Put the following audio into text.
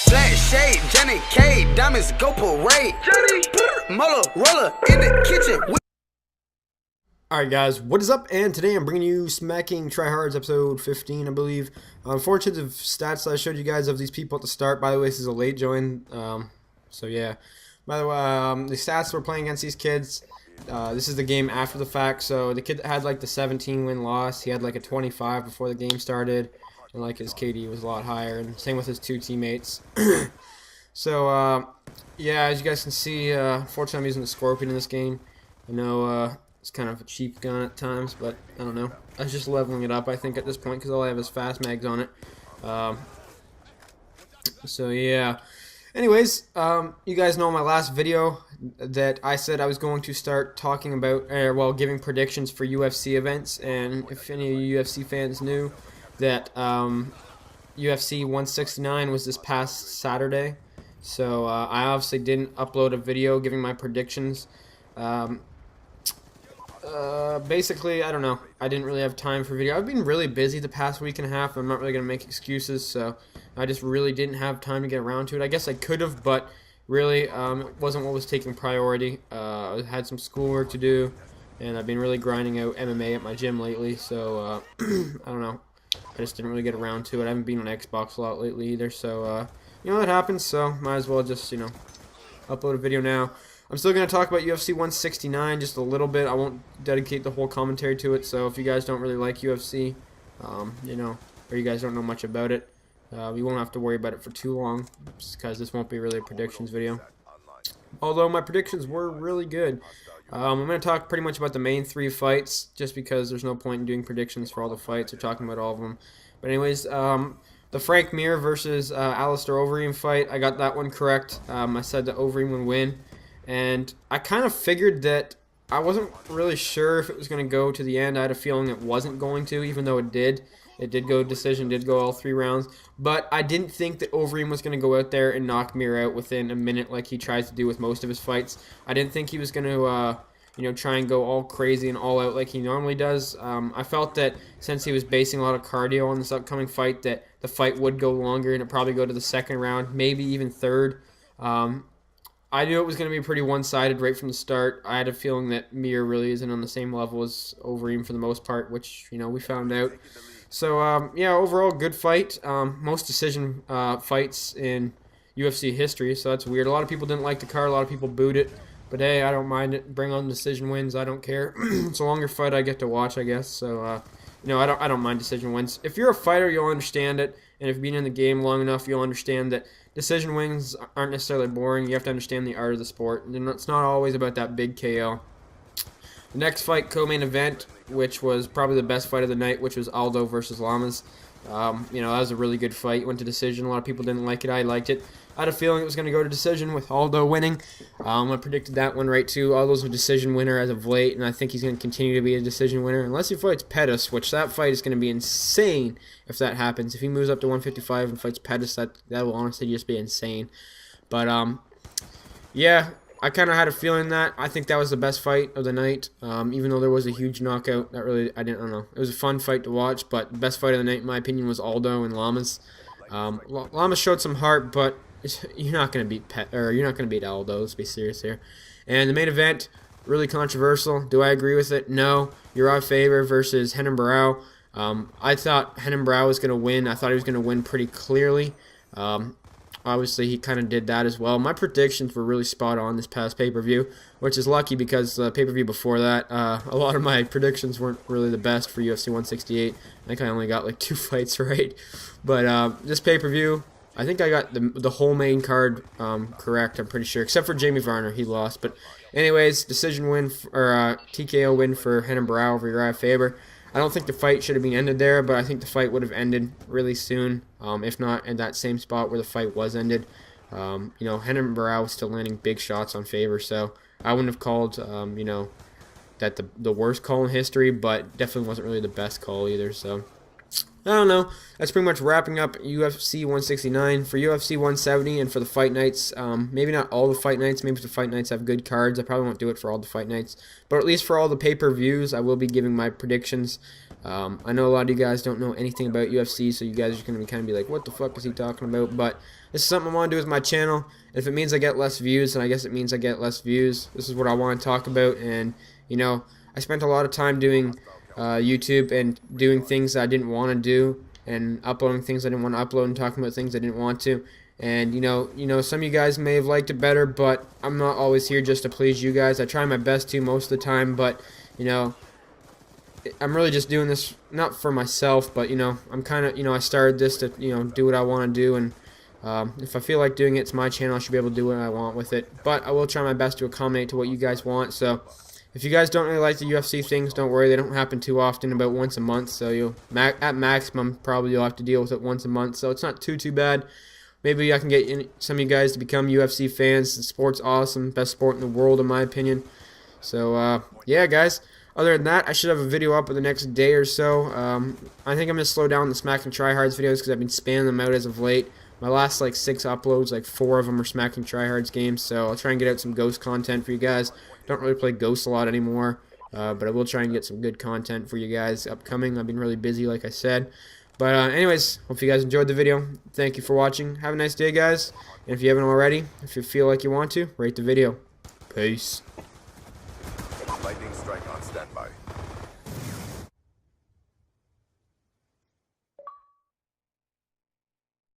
Black shade, Johnny K, diamonds go parade. Johnny, Muller, roller in the kitchen. Alright guys, what is up? And today I'm bringing you Smacking Tryhards episode 15, I believe. Unfortunately, the stats that I showed you guys of these people at the start, by the way, this is a late join. So yeah. By the way, the stats we're playing against these kids, this is the game after the fact. So the kid that had like the 17 win loss, he had like a 25 before the game started. And like his KD was a lot higher, and same with his two teammates. So yeah, as you guys can see, unfortunately I'm using the Scorpion in this game. I know it's kind of a cheap gun at times, but I don't know. I was just leveling it up, I think, at this point, because all I have is fast mags on it. So yeah. Anyways, you guys know in my last video that I said I was going to start talking about, giving predictions for UFC events, and if any of you UFC fans knew that UFC 169 was this past Saturday, so I obviously didn't upload a video giving my predictions. Basically, I don't know. I didn't really have time for video. I've been really busy the past week and a half. I'm not really going to make excuses, so I just really didn't have time to get around to it. I guess I could have, but really, it wasn't what was taking priority. I had some schoolwork to do, and I've been really grinding out MMA at my gym lately, so I don't know. I just didn't really get around to it. I haven't been on Xbox a lot lately either, so you know, that happens, so might as well just, you know, upload a video now. I'm still going to talk about UFC 169 just a little bit. I won't dedicate the whole commentary to it, so if you guys don't really like UFC, you know, or you guys don't know much about it, we won't have to worry about it for too long, just because this won't be really a predictions video. Although my predictions were really good. I'm going to talk pretty much about the main three fights, just because there's no point in doing predictions for all the fights or talking about all of them. But anyways, the Frank Mir versus Alistair Overeem fight, I got that one correct. I said that Overeem would win. And I kind of figured that I wasn't really sure if it was going to go to the end. I had a feeling it wasn't going to, even though it did. It did go decision, did go all 3 rounds. But I didn't think that Overeem was going to go out there and knock Mir out within a minute like he tries to do with most of his fights. I didn't think he was going to, you know, try and go all crazy and all out like he normally does. I felt that since he was basing a lot of cardio on this upcoming fight, that the fight would go longer and it'd probably go to the 2nd round, maybe even 3rd. I knew it was going to be pretty one-sided right from the start. I had a feeling that Mir really isn't on the same level as Overeem for the most part, which, you know, we found out. So, yeah, overall, good fight. Most decision fights in UFC history, so that's weird. A lot of people didn't like the card. A lot of people booed it. But, hey, I don't mind it. Bring on decision wins. I don't care. It's a longer fight I get to watch, I guess. So, you know, I don't mind decision wins. If you're a fighter, you'll understand it. And if you've been in the game long enough, you'll understand that decision wins aren't necessarily boring. You have to understand the art of the sport. And it's not always about that big KO. The next fight, co-main event, which was probably the best fight of the night, which was Aldo versus Lamas. You know, that was a really good fight. It went to decision. A lot of people didn't like it. I liked it. I had a feeling it was going to go to decision with Aldo winning. I predicted that one right, too. Aldo's a decision winner as of late, and I think he's going to continue to be a decision winner unless he fights Pettis, which that fight is going to be insane if that happens. If he moves up to 155 and fights Pettis, that will honestly just be insane. But, yeah, I kind of had a feeling that. I think that was the best fight of the night, even though there was a huge knockout. That really, I don't know. It was a fun fight to watch, but the best fight of the night, in my opinion, was Aldo and Lamas. Lamas showed some heart, but you're not going to beat you're not going to beat Aldo. Let's be serious here. And the main event, really controversial. Do I agree with it? No. Uriah Faber versus Renan Barão. I thought Renan Barão was going to win. I thought he was going to win pretty clearly. Obviously, he kind of did that as well. My predictions were really spot on this past pay-per-view, which is lucky because the pay-per-view before that, a lot of my predictions weren't really the best for UFC 168. I think I only got like 2 fights right. But this pay-per-view, I think I got the whole main card correct, I'm pretty sure, except for Jamie Varner. He lost. But anyways, decision win, or TKO win for Renan Barão over Uriah Faber. I don't think the fight should have been ended there, but I think the fight would have ended really soon, if not in that same spot where the fight was ended. You know, Renan Barão was still landing big shots on Faber, so I wouldn't have called, you know, that the worst call in history, but definitely wasn't really the best call either. So, I don't know. That's pretty much wrapping up UFC 169. For UFC 170 and for the fight nights, maybe not all the fight nights. Maybe the fight nights have good cards. I probably won't do it for all the fight nights. But at least for all the pay-per-views, I will be giving my predictions. I know a lot of you guys don't know anything about UFC, so you guys are going to kind of be like, what the fuck is he talking about? But this is something I want to do with my channel. If it means I get less views, then I guess it means I get less views. This is what I want to talk about, and, you know, I spent a lot of time doing YouTube and doing things that I didn't want to do, and uploading things I didn't want to upload, and talking about things I didn't want to. And you know, some of you guys may have liked it better, but I'm not always here just to please you guys. I try my best to most of the time, but you know, I'm really just doing this not for myself, but you know, I'm kind of, you know, I started this to, you know, do what I want to do, and if I feel like doing it, it's my channel. I should be able to do what I want with it. But I will try my best to accommodate to what you guys want. So if you guys don't really like the UFC things, don't worry. They don't happen too often, about once a month. So you'll, at maximum, probably you'll have to deal with it once a month. So it's not too bad. Maybe I can get some of you guys to become UFC fans. The sport's awesome. Best sport in the world, in my opinion. So, yeah, guys. Other than that, I should have a video up in the next day or so. I think I'm going to slow down the Smack and Tryhards videos because I've been spamming them out as of late. My last, like, 6 uploads, like, 4 of them are Smack and Tryhards games. So I'll try and get out some Ghost content for you guys. Don't really play Ghost a lot anymore, but I will try and get some good content for you guys upcoming. I've been really busy, like I said. But anyways, hope you guys enjoyed the video. Thank you for watching. Have a nice day, guys. And if you haven't already, if you feel like you want to, rate the video. Peace. Lightning strike on standby.